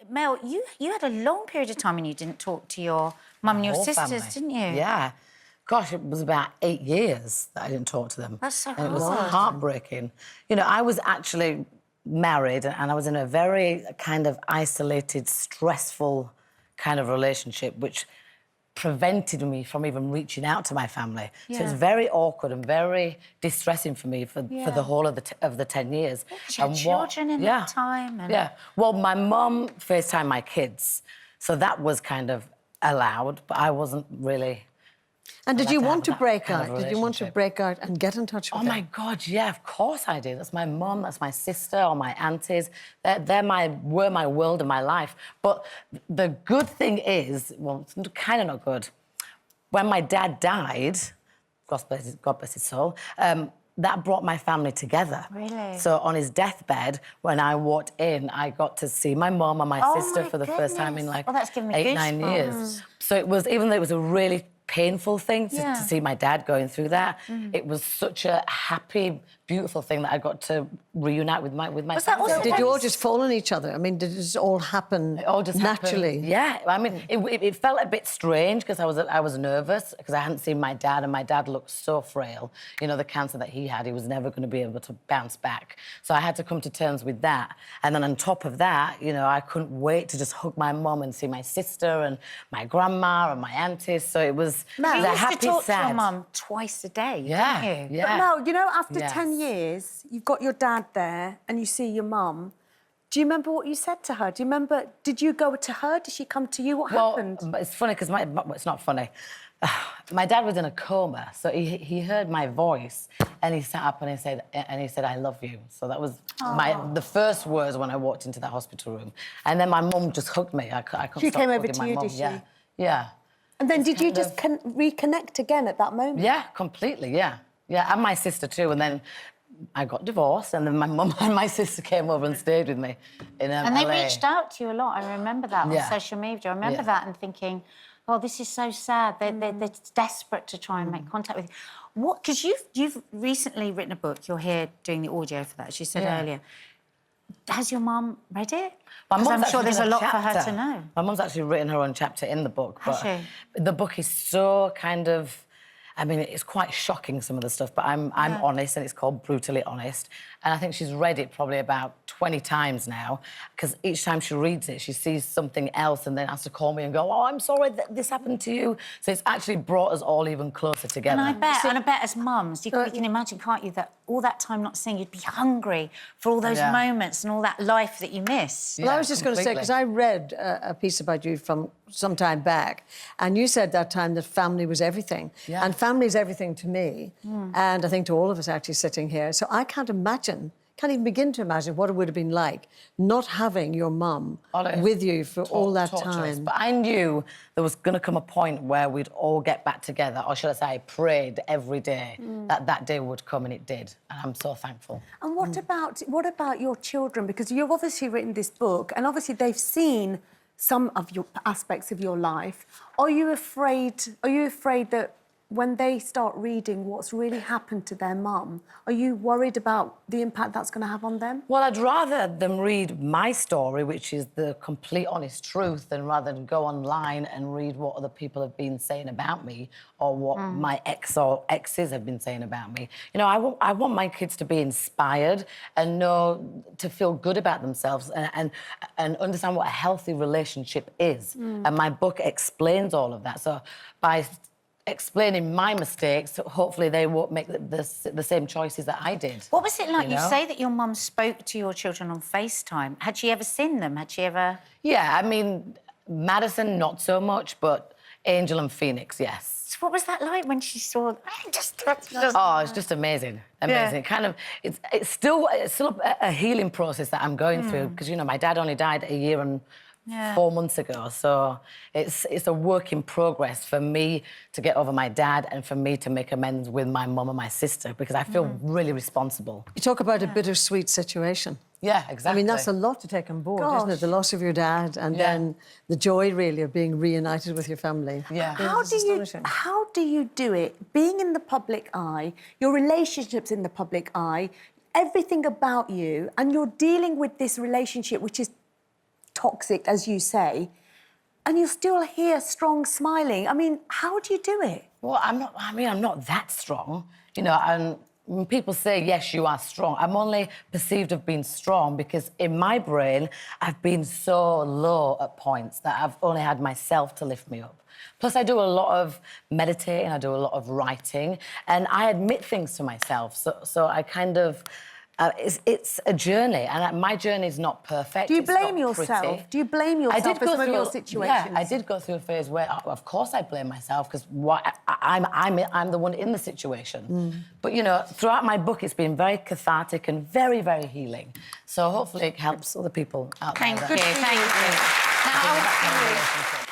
Mel, you had a long period of time when you didn't talk to your mum and your sisters, family. didn't you? Yeah. Gosh, it was about 8 years that I didn't talk to them. That's so And it was hard. heartbreaking. You know, I was actually married and I was in a very kind of isolated, stressful kind of relationship, which prevented me from even reaching out to my family. So it's very awkward and very distressing for me for the whole of the 10 years. You had children in that time. And... Yeah. Well, my mum FaceTimed my kids, so that was kind of allowed, but I wasn't really... And did you want to break kind of out? Did you want to break out and get in touch with them? Oh, my God, yeah, of course I did. That's my mum, that's my sister, or my aunties. Were my world and my life. But the good thing is, well, it's kind of not good. When my dad died, God bless his soul, that brought my family together. Really? So on his deathbed, when I walked in, I got to see my mum and my sister for the first time in like that's given me 8-9 years. So it was, even though it was a really painful thing to see my dad going through that, it was such a happy, beautiful thing that I got to reunite with my family. So did you all just fall on each other? I mean, did it just all happen naturally? Yeah, I mean, it felt a bit strange because I was nervous because I hadn't seen my dad, and my dad looked so frail. You know, the cancer that he had, he was never going to be able to bounce back. So I had to come to terms with that. And then on top of that, you know, I couldn't wait to just hug my mum and see my sister and my grandma and my aunties. So it was you a used happy, to talk sad... to your mum twice a day, Yeah, didn't you? yeah. But Mel, you know, after 10 years, you've got your dad there and you see your mum. Do you remember what you said to her? Do you remember, did you go to her? Did she come to you? What happened? Well, it's funny because it's not funny. My dad was in a coma, so he heard my voice and he sat up and he said, "I love you." So that was the first words when I walked into the hospital room. And then my mum just hugged me. I couldn't She stop came over hugging to my you, mum. did she? Yeah, yeah. And then did you just reconnect again at that moment? Yeah, completely, yeah. Yeah, and my sister too. And then I got divorced, and then my mum and my sister came over and stayed with me in LA. And they reached out to you a lot. I remember that on social media. I remember that and thinking, oh, this is so sad. They're desperate to try and make contact with you. What? Because you've recently written a book. You're here doing the audio for that, as you said earlier. Has your mum read it? Because I'm sure there's a lot for her to know. My mum's actually written her own chapter in the book. Has she? The book is so kind of... I mean, it's quite shocking, some of the stuff, but I'm honest, and it's called Brutally Honest. And I think she's read it probably about 20 times now, because each time she reads it, she sees something else and then has to call me and go, "Oh, I'm sorry that this happened to you." So it's actually brought us all even closer together. And I bet as mums, you can imagine, can't you, that all that time not seeing, you'd be hungry for all those moments and all that life that you miss. Well, I was just going to say, because I read a piece about you from some time back, and you said that time that family was everything. And family is everything to me, and I think to all of us actually sitting here. So I can't even begin to imagine what it would have been like not having your mum with you for all that time. But I knew there was going to come a point where we'd all get back together, or should I say I prayed every day that day would come, and it did. And I'm so thankful. And what about your children? Because you've obviously written this book, and obviously they've seen some of your aspects of your life. Are you afraid that when they start reading what's really happened to their mum, are you worried about the impact that's going to have on them? Well, I'd rather them read my story, which is the complete honest truth, than rather than go online and read what other people have been saying about me, or what my ex or exes have been saying about me. You know, I want my kids to be inspired and to feel good about themselves and understand what a healthy relationship is. And my book explains all of that. So by explaining my mistakes, hopefully they won't make the same choices that I did. What was it like? You say that your mum spoke to your children on FaceTime. Had she ever seen them? Had she ever... Yeah, I mean, Madison, not so much, but Angel and Phoenix, yes. So what was that like when she saw... Oh, it's just amazing. Amazing. Kind of, it's still a healing process that I'm going through, because, you know, my dad only died a year and 4 months ago, so it's a work in progress for me to get over my dad and for me to make amends with my mum and my sister, because I feel really responsible. You talk about a bittersweet situation. Yeah, exactly. I mean, that's a lot to take on board, isn't it? The loss of your dad and then the joy, really, of being reunited with your family. Yeah. How do you do it? Being in the public eye, your relationships in the public eye, everything about you, and you're dealing with this relationship which is toxic, as you say, and you're still here, strong, smiling. I mean, how do you do it? Well, I'm not that strong, you know, and when people say, yes, you are strong, I'm only perceived of being strong because in my brain, I've been so low at points that I've only had myself to lift me up. Plus, I do a lot of meditating, I do a lot of writing, and I admit things to myself. So I kind of... it's a journey, and my journey is not perfect. Do you it's blame not yourself? pretty. Do you blame yourself for some of your situations? Yeah, I did go through a phase where, of course, I blame myself because I'm the one in the situation. But you know, throughout my book, it's been very cathartic and very, very healing. So hopefully, it helps other people out there. Thank you. Now,